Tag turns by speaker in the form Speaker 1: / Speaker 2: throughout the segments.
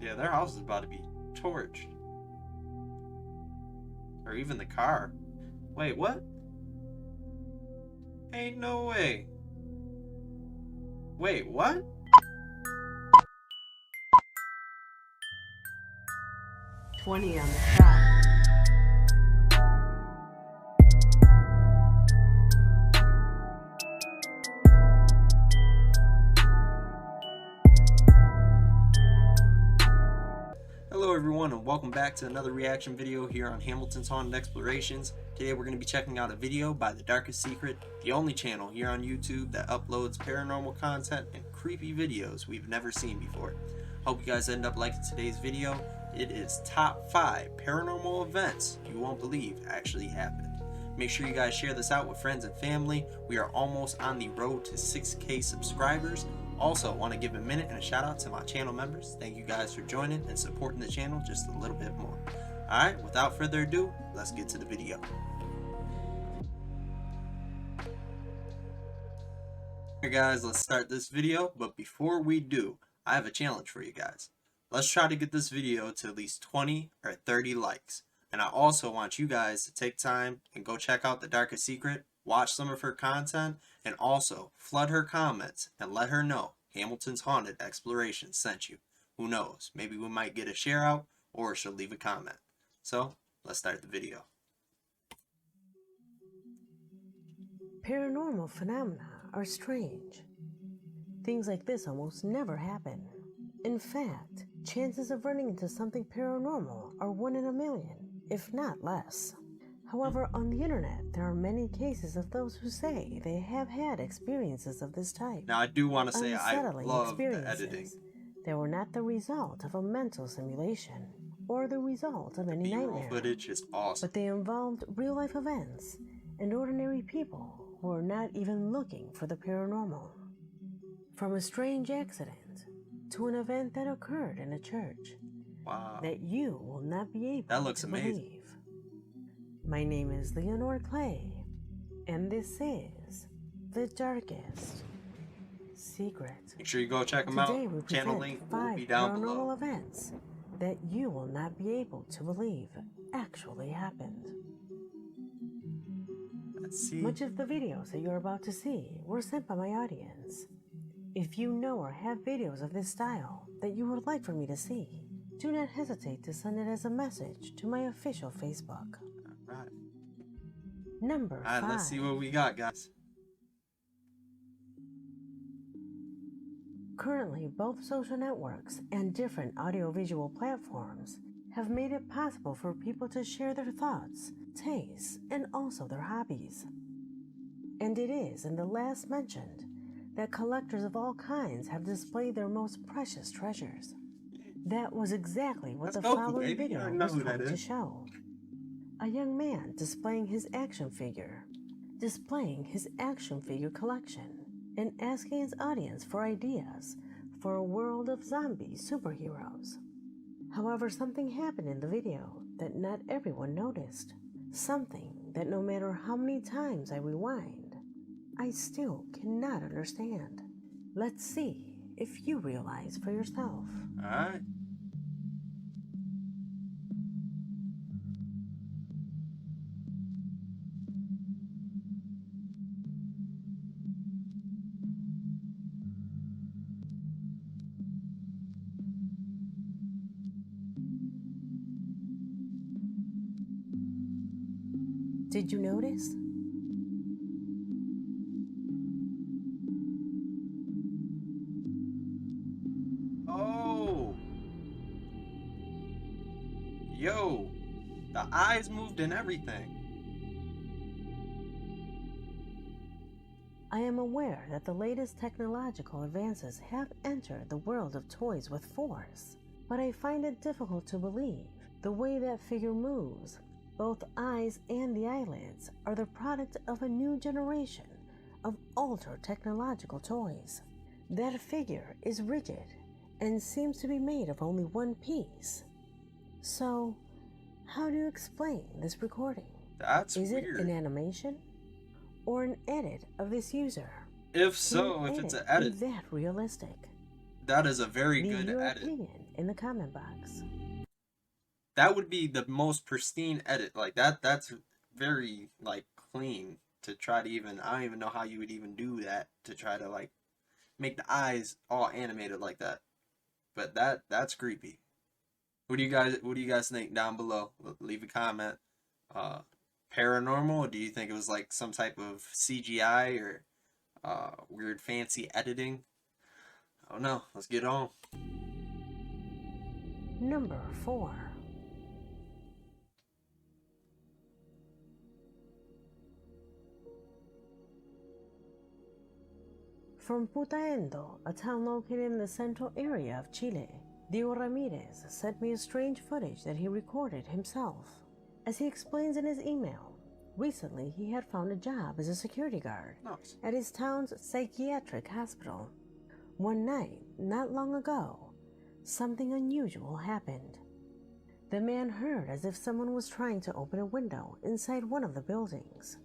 Speaker 1: Yeah, their house is about to be torched. Or even the car. Wait, what? Ain't no way. Wait, what?
Speaker 2: $20 on the shot.
Speaker 1: Hello everyone and welcome back to another reaction video here on Hamilton's Haunted Explorations. Today we're going to be checking out a video by The Darkest Secret, the only channel here on YouTube that uploads paranormal content and creepy videos we've never seen before. Hope you guys end up liking today's video. It is top 5 paranormal events you won't believe actually happened. Make sure you guys share this out with friends and family. We are almost on the road to 6K subscribers. Also, want to give a minute and a shout out to my channel members. Thank you guys for joining and supporting the channel just a little bit more. Alright, without further ado, let's get to the video. Alright guys, let's start this video, but before we do, I have a challenge for you guys. Let's try to get this video to at least 20 or 30 likes. And I also want you guys to take time and go check out The Darkest Secret, watch some of her content, and also flood her comments and let her know Hamilton's Haunted Exploration sent you. Who knows, maybe we might get a share out or she'll leave a comment. So, let's start the video.
Speaker 2: Paranormal phenomena are strange. Things like this almost never happen. In fact, chances of running into something paranormal are 1 in a million, if not less. However, on the internet, there are many cases of those who say they have had experiences of this type.
Speaker 1: Now, I do want to say I
Speaker 2: Unsettling
Speaker 1: love the editing.
Speaker 2: They were not the result of a mental simulation or the result of any
Speaker 1: B-roll
Speaker 2: nightmare.
Speaker 1: footage is awesome.
Speaker 2: But they involved real-life events and ordinary people who are not even looking for the paranormal. From a strange accident to an event that occurred in a church.
Speaker 1: Wow.
Speaker 2: That you will not be able
Speaker 1: That looks
Speaker 2: to
Speaker 1: amazing.
Speaker 2: believe. My name is Leonore Clay, and this is The Darkest Secret.
Speaker 1: Make sure you go check them
Speaker 2: Today
Speaker 1: out.
Speaker 2: we
Speaker 1: Channel
Speaker 2: present
Speaker 1: link will
Speaker 2: 5
Speaker 1: be down
Speaker 2: paranormal
Speaker 1: below.
Speaker 2: events that you will not be able to believe actually happened.
Speaker 1: Let's see.
Speaker 2: Much of the videos that you're about to see were sent by my audience. If you know or have videos of this style that you would like for me to see, do not hesitate to send it as a message to my official Facebook.
Speaker 1: Alright.
Speaker 2: Number 5.
Speaker 1: Let's see what we got, guys.
Speaker 2: Currently, both social networks and different audiovisual platforms have made it possible for people to share their thoughts, tastes, and also their hobbies. And it is in the last mentioned that collectors of all kinds have displayed their most precious treasures. That was exactly what the following video was trying to show. A young man displaying his action figure collection, and asking his audience for ideas for a world of zombie superheroes. However, something happened in the video that not everyone noticed. Something that no matter how many times I rewind, I still cannot understand. Let's see if you realize for yourself.
Speaker 1: Alright.
Speaker 2: Did you notice?
Speaker 1: Oh! Yo! The eyes moved and everything.
Speaker 2: I am aware that the latest technological advances have entered the world of toys with force, but I find it difficult to believe the way that figure moves. Both eyes and the eyelids are the product of a new generation of altered technological toys. That figure is rigid and seems to be made of only one piece. So, how do you explain this recording?
Speaker 1: That's
Speaker 2: Is
Speaker 1: weird.
Speaker 2: it an animation or an edit of this user?
Speaker 1: If so, if it's an edit,
Speaker 2: Is that realistic?
Speaker 1: That is a very
Speaker 2: Leave
Speaker 1: good
Speaker 2: your
Speaker 1: edit.
Speaker 2: opinion in the comment box.
Speaker 1: That would be the most pristine edit. Like that's very like clean to try to even, I don't even know how you would even do that to try to like make the eyes all animated like that. But that's creepy. What do you guys think down below? Leave a comment. Paranormal? Do you think it was like some type of CGI or weird fancy editing? I don't know. Let's get on.
Speaker 2: Number 4. From Putaendo, a town located in the central area of Chile, Diego Ramirez sent me a strange footage that he recorded himself. As he explains in his email, recently he had found a job as a security guard at his town's psychiatric hospital. One night, not long ago, something unusual happened. The man heard as if someone was trying to open a window inside one of the buildings.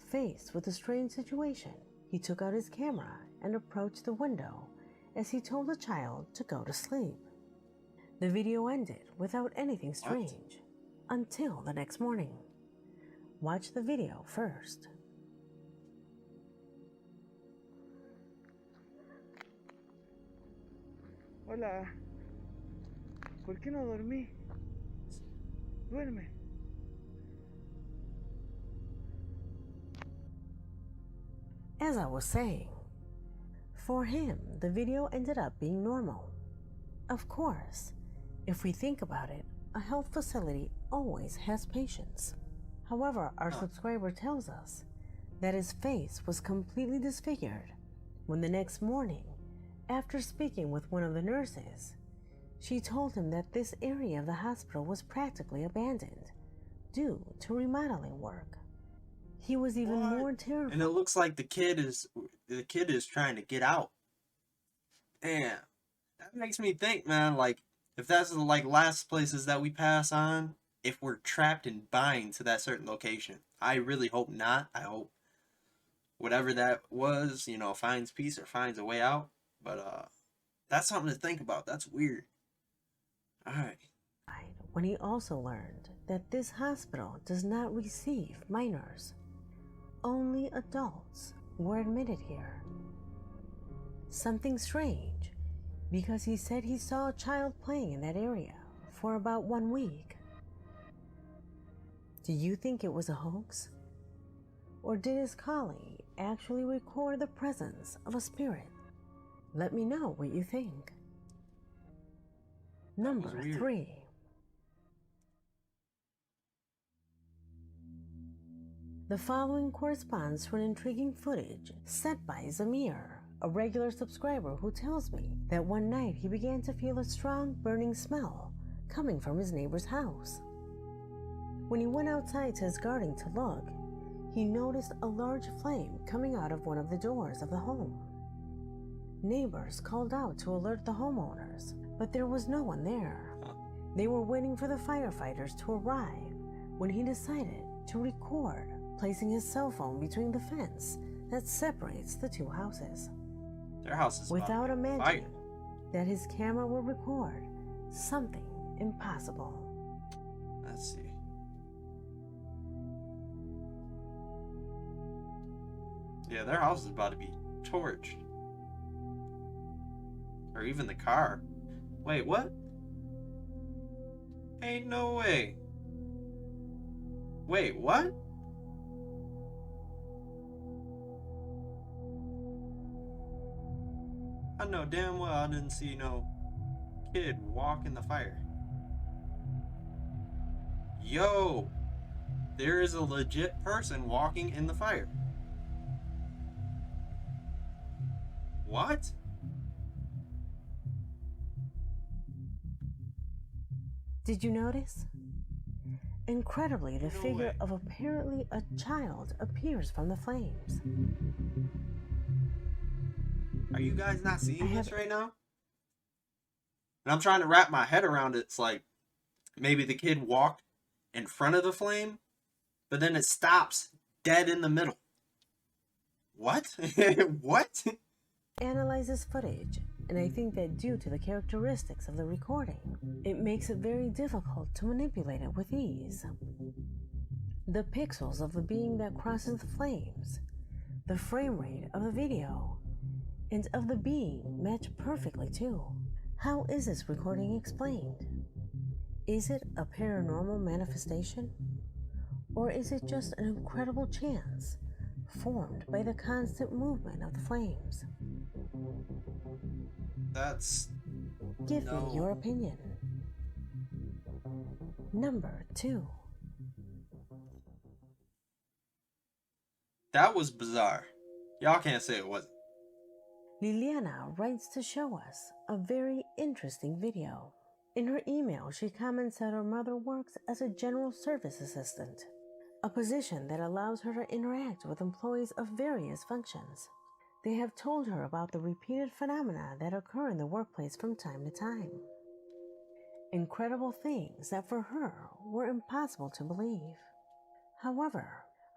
Speaker 2: Faced with a strange situation, he took out his camera and approached the window as he told the child to go to sleep. The video ended without anything strange until the next morning. Watch the video first.
Speaker 3: Hola, ¿por qué no dormí? Duerme.
Speaker 2: As I was saying, for him, the video ended up being normal. Of course, if we think about it, a health facility always has patients. However, our subscriber tells us that his face was completely disfigured when the next morning, after speaking with one of the nurses, she told him that this area of the hospital was practically abandoned due to remodeling work. He was even more terrified.
Speaker 1: And it looks like the kid is trying to get out. Damn. That makes me think, man, like if that's the like last places that we pass on, if we're trapped and bind to that certain location. I really hope not. I hope whatever that was, finds peace or finds a way out. But that's something to think about. That's weird. Alright.
Speaker 2: When he also learned that this hospital does not receive minors. Only adults were admitted here. Something strange, because he said he saw a child playing in that area for about 1 week. Do you think it was a hoax? Or did his colleague actually record the presence of a spirit? Let me know what you think. Number 3. The following corresponds to an intriguing footage sent by Zamir, a regular subscriber who tells me that one night he began to feel a strong burning smell coming from his neighbor's house. When he went outside to his garden to look, he noticed a large flame coming out of one of the doors of the home. Neighbors called out to alert the homeowners, but there was no one there. They were waiting for the firefighters to arrive when he decided to record, placing his cell phone between the fence that separates the two houses.
Speaker 1: Their house is
Speaker 2: without imagining that his camera will record something impossible.
Speaker 1: Let's see. Yeah, their house is about to be torched. Or even the car. Wait, what? Ain't no way. Wait, what? I know damn well I didn't see no kid walk in the fire. Yo, there is a legit person walking in the fire. What?
Speaker 2: Did you notice? Incredibly, the figure of apparently a child appears from the flames.
Speaker 1: Are you guys not seeing this right now? And I'm trying to wrap my head around it. It's like maybe the kid walked in front of the flame, but then it stops dead in the middle. What? What?
Speaker 2: Analyze this footage and I think that due to the characteristics of the recording, it makes it very difficult to manipulate it with ease. The pixels of the being that crosses the flames, the frame rate of the video, and of the being match perfectly too. How is this recording explained? Is it a paranormal manifestation? Or is it just an incredible chance formed by the constant movement of the flames? Give me your opinion. Number 2.
Speaker 1: That was bizarre. Y'all can't say it wasn't.
Speaker 2: Liliana writes to show us a very interesting video. In her email, she comments that her mother works as a general service assistant, a position that allows her to interact with employees of various functions. They have told her about the repeated phenomena that occur in the workplace from time to time. Incredible things that for her were impossible to believe. However,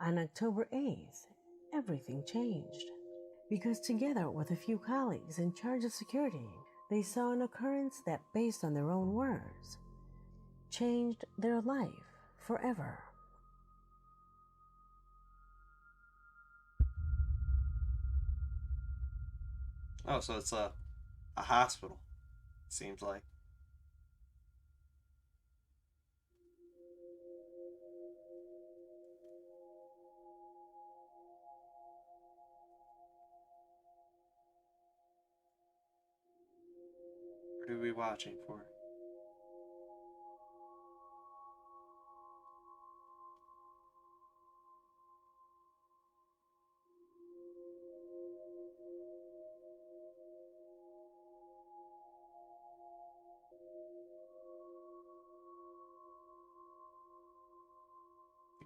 Speaker 2: on October 8th, everything changed. Because together with a few colleagues in charge of security, they saw an occurrence that, based on their own words, changed their life forever.
Speaker 1: Oh, so it's a hospital, seems like. What are we watching for?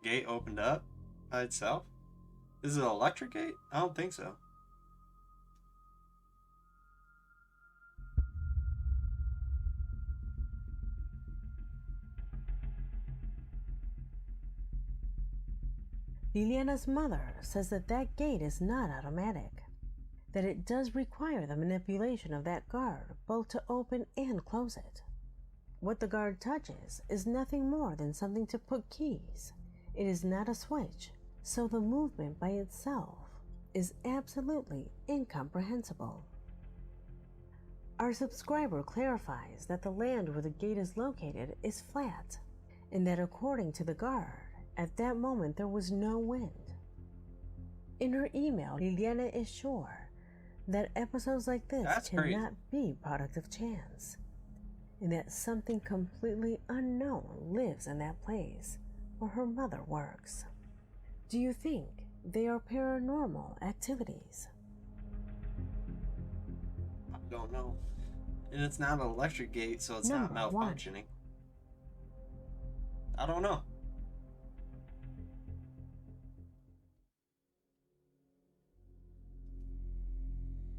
Speaker 1: The gate opened up by itself? Is it an electric gate? I don't think so.
Speaker 2: Liliana's mother says that that gate is not automatic, that it does require the manipulation of that guard both to open and close it. What the guard touches is nothing more than something to put keys. It is not a switch, so the movement by itself is absolutely incomprehensible. Our subscriber clarifies that the land where the gate is located is flat, and that according to the guard, at that moment there was no wind. In her email, Liliana is sure that episodes like this cannot be product of chance, and that something completely unknown lives in that place where her mother works. Do you think they are paranormal activities?
Speaker 1: I don't know. And it's not an electric gate, so it's
Speaker 2: Number
Speaker 1: not malfunctioning.
Speaker 2: 1.
Speaker 1: I don't know.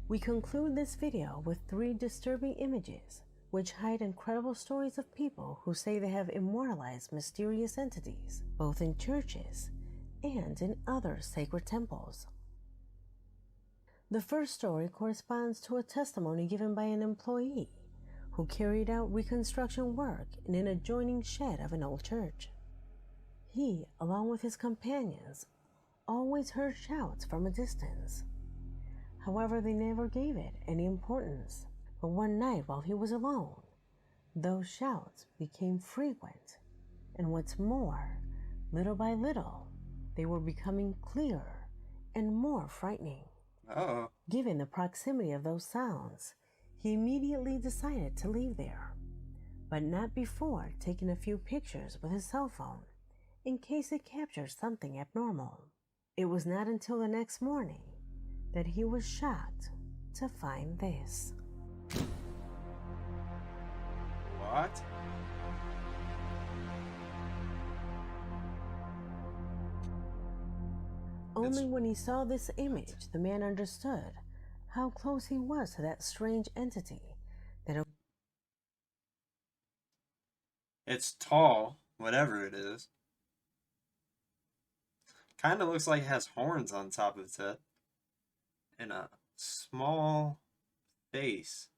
Speaker 2: We conclude this video with 3 disturbing images which hide incredible stories of people who say they have immortalized mysterious entities, both in churches and in other sacred temples. The first story corresponds to a testimony given by an employee who carried out reconstruction work in an adjoining shed of an old church. He, along with his companions, always heard shouts from a distance. However, they never gave it any importance. But one night while he was alone, those shouts became frequent, and what's more, little by little, they were becoming clearer and more frightening.
Speaker 1: Oh.
Speaker 2: Given the proximity of those sounds, he immediately decided to leave there, but not before taking a few pictures with his cell phone, in case it captured something abnormal. It was not until the next morning that he was shocked to find this.
Speaker 1: What?
Speaker 2: Only when he saw this image, the man understood how close he was to that strange entity that...
Speaker 1: It's tall, whatever it is. Kind of looks like it has horns on top of its head. And a small face.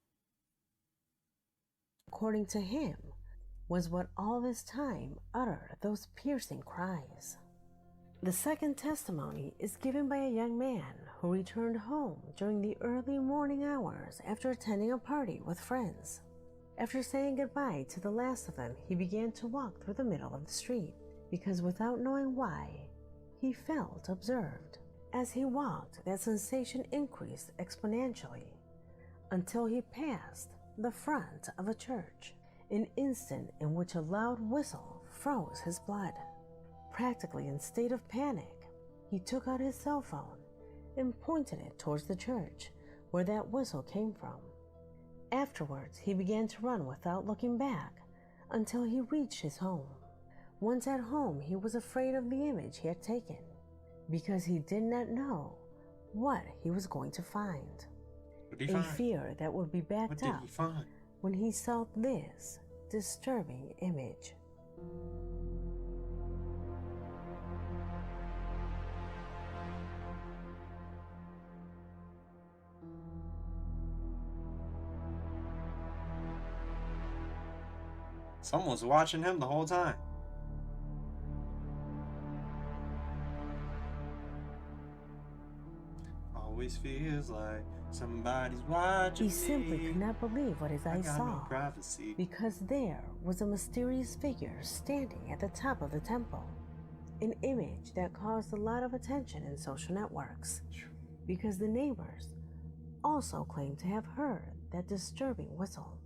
Speaker 2: according to him, was what all this time uttered those piercing cries. The second testimony is given by a young man who returned home during the early morning hours after attending a party with friends. After saying goodbye to the last of them, he began to walk through the middle of the street because, without knowing why, he felt observed. As he walked, that sensation increased exponentially until he passed the front of a church, an instant in which a loud whistle froze his blood. Practically in state of panic, he took out his cell phone and pointed it towards the church where that whistle came from. Afterwards, he began to run without looking back until he reached his home. Once at home, he was afraid of the image he had taken because he did not know what he was going to find. A fear that would be backed up when he saw this disturbing image.
Speaker 1: Someone's watching him the whole time. Always feels like somebody's watching
Speaker 2: me. He simply could not believe what his eyes saw, because there was a mysterious figure standing at the top of the temple. An image that caused a lot of attention in social networks, because the neighbors also claimed to have heard that disturbing whistle.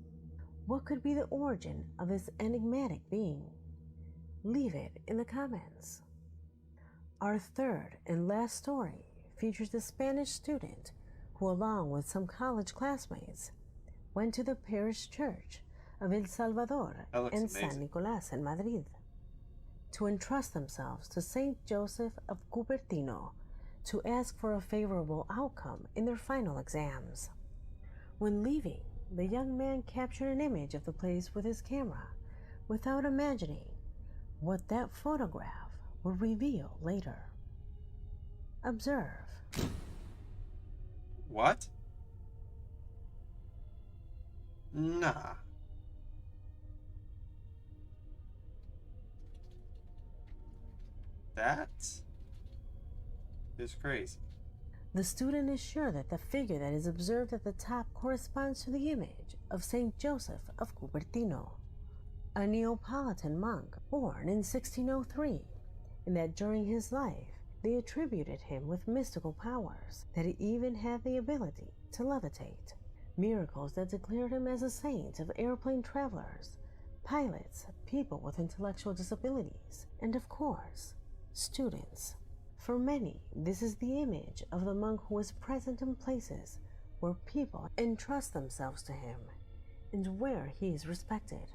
Speaker 2: What could be the origin of this enigmatic being? Leave it in the comments. Our third and last story features a Spanish student who, along with some college classmates, went to the parish church of El Salvador and San Nicolás in Madrid to entrust themselves to Saint Joseph of Cupertino to ask for a favorable outcome in their final exams. When leaving, the young man captured an image of the place with his camera without imagining what that photograph would reveal later. Observe.
Speaker 1: What? Nah. That is crazy.
Speaker 2: The student is sure that the figure that is observed at the top corresponds to the image of Saint Joseph of Cupertino, a Neapolitan monk born in 1603, and that during his life they attributed him with mystical powers, that he even had the ability to levitate, miracles that declared him as a saint of airplane travelers, pilots, people with intellectual disabilities, and of course, students. For many, this is the image of the monk who is present in places where people entrust themselves to him and where he is respected.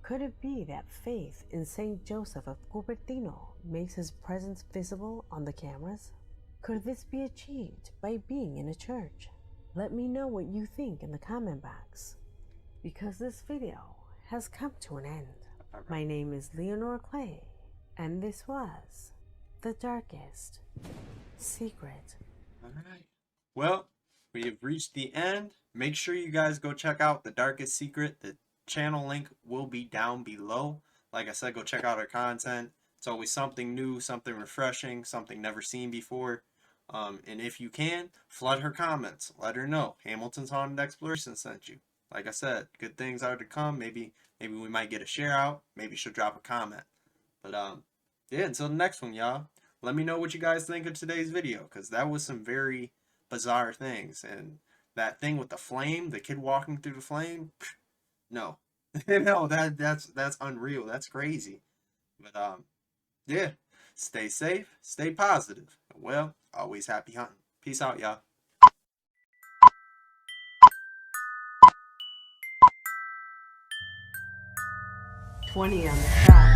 Speaker 2: Could it be that faith in Saint Joseph of Cupertino makes his presence visible on the cameras? Could this be achieved by being in a church? Let me know what you think in the comment box, because this video has come to an end. My name is Leonore Clay, and this was The Darkest Secret.
Speaker 1: Alright. Well, we have reached the end. Make sure you guys go check out The Darkest Secret. The channel link will be down below. Like I said, go check out our content. It's always something new, something refreshing, something never seen before. And if you can, flood her comments. Let her know Hamilton's Haunted Exploration sent you. Like I said, good things are to come. Maybe we might get a share out. Maybe she'll drop a comment. But yeah, until the next one, y'all. Let me know what you guys think of today's video, because that was some very bizarre things. And that thing with the flame, the kid walking through the flame, no. No, that's unreal. That's crazy. But yeah, stay safe, stay positive. Well, always happy hunting. Peace out, y'all.
Speaker 2: 20 on the shot.